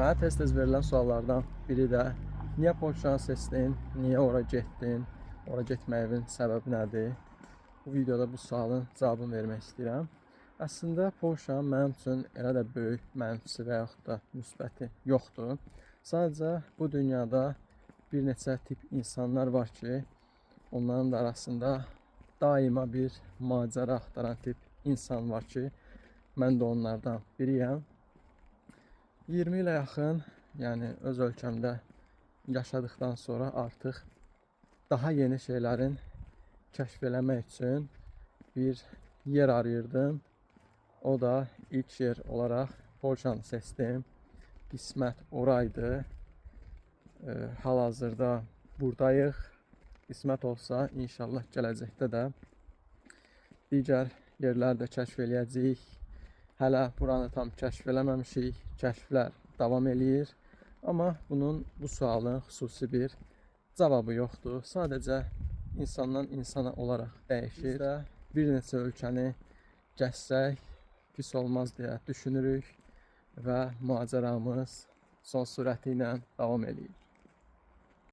Mənə tez-tez verilən suallardan biri də niyə Polşanı seçdin, niyə ora getdin, ora getməyimin səbəbi nədir? Bu videoda bu sualın cavabını vermək istəyirəm. Əslində Polşa mənim üçün elə də böyük mənfisi və yaxud da müsbəti yoxdur. Sadəcə bu dünyada bir neçə tip insanlar var ki, onların da arasında daima bir macəra axtaran tip insan var ki, mən də onlardan biriyəm. 20 ilə yaxın, yəni öz ölkəmdə yaşadıktan sonra artıq daha yeni şeylərin kəşf eləmək üçün bir yer arıyırdım. O da ilk yer olaraq Polşanı seçdim. Qismət oraydı. Hal-hazırda buradayıq. Qismət olsa inşallah gələcəkdə də digər yerləri də kəşf eləyəcəyik. Hələ buranı tam kəşf eləməmişik, kəşflər davam eləyir. Amma bu sualın xüsusi bir cavabı yoxdur. Sadəcə insandan insana olaraq dəyişir. Biz də bir neçə ölkəni gəzsək pis olmaz deyə düşünürük və macəramız son sürəti ilə davam eləyir.